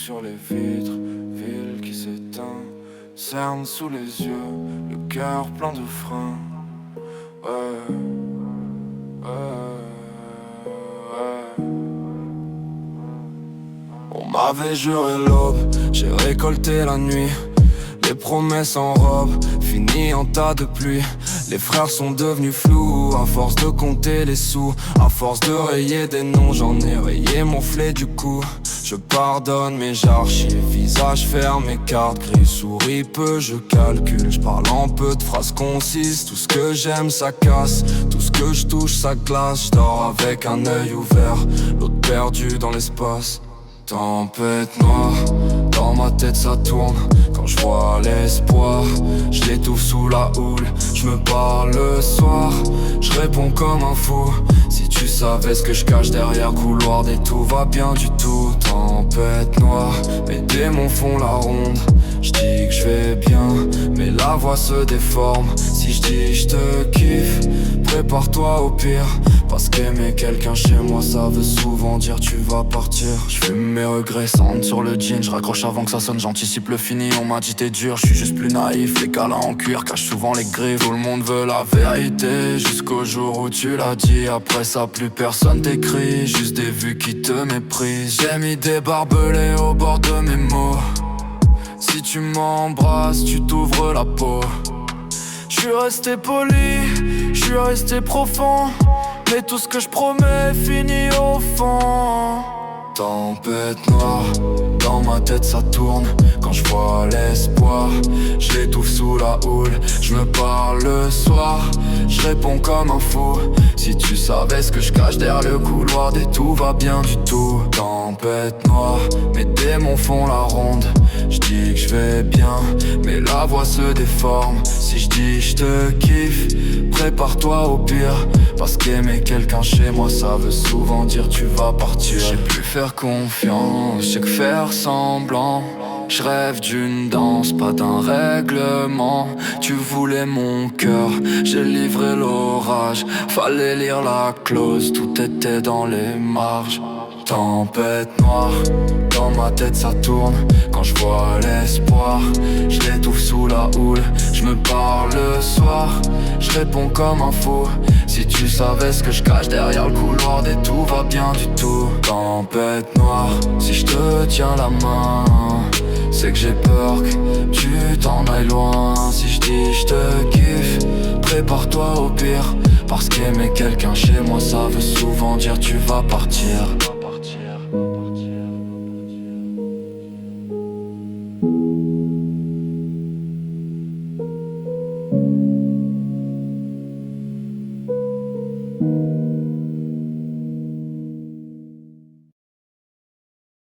sur les vitres, ville qui s'éteint, cerne sous les yeux, le cœur plein de freins. Ouais, ouais. On m'avait juré l'aube, j'ai récolté la nuit. Les promesses en robe, finies en tas de pluie. Les frères sont devenus flous, à force de compter les sous. À force de rayer des noms, j'en ai rayé mon flé du coup. Je pardonne mais j'archive, visage fermé, carte grise. Souris peu, je calcule, je parle en peu de phrases concises. Tout ce que j'aime ça casse, tout ce que je touche ça glace. Je dors avec un œil ouvert, l'autre perdu dans l'espace. Tempête noire, dans ma tête ça tourne. Quand je vois l'espoir, je l'étouffe sous la houle. Je me parle le soir, je réponds comme un fou. Si tu savais ce que je cache derrière couloir des tout va bien du tout. Tempête noire, mes démons font la ronde. Je dis que je vais bien, mais la voix se déforme. Si je dis je te kiffe, prépare-toi au pire. Parce qu'aimer quelqu'un chez moi ça veut souvent dire tu vas partir. Je fume mes regrets, sentent sur le jean. Je raccroche avant que ça sonne, j'anticipe le fini. On m'a dit t'es dur, je suis juste plus naïf. Les câlins en cuir cachent souvent les griffes. Tout le monde veut la vérité jusqu'au jour où tu l'as dit. Après ça plus personne t'écrit, juste des vues qui te méprisent. J'ai mis des barbelés au bord de mes mots. Si tu m'embrasses, tu t'ouvres la peau. Je suis resté poli, je suis resté profond. Mais tout ce que je promets finit au fond. Tempête noire, dans ma tête ça tourne. Quand je vois l'espoir, je l'étouffe sous la houle. Je me parle le soir, je réponds comme un fou. Si tu savais ce que je cache derrière le couloir des tout va bien du tout. Tempête noire, mes démons font la ronde. Je dis que je vais bien, mais la voix se déforme. Si je dis je te kiffe, prépare-toi au pire. Parce qu'aimer quelqu'un chez moi ça veut souvent dire tu vas partir. J'ai plus faire confiance, j'ai que faire semblant. Je rêve d'une danse, pas d'un règlement. Tu voulais mon cœur, j'ai livré l'orage. Fallait lire la clause, tout était dans les marges. Tempête noire, dans ma tête ça tourne. Quand je vois l'espoir, je l'étouffe sous la houle. Je me parle le soir, je réponds comme un fou. Si tu savais ce que je cache derrière le couloir des tout va bien du tout. Tempête noire, si je te tiens la main, c'est que j'ai peur que tu t'en ailles loin. Si je dis je te kiffe, prépare-toi au pire. Parce qu'aimer quelqu'un chez moi ça veut souvent dire tu vas partir.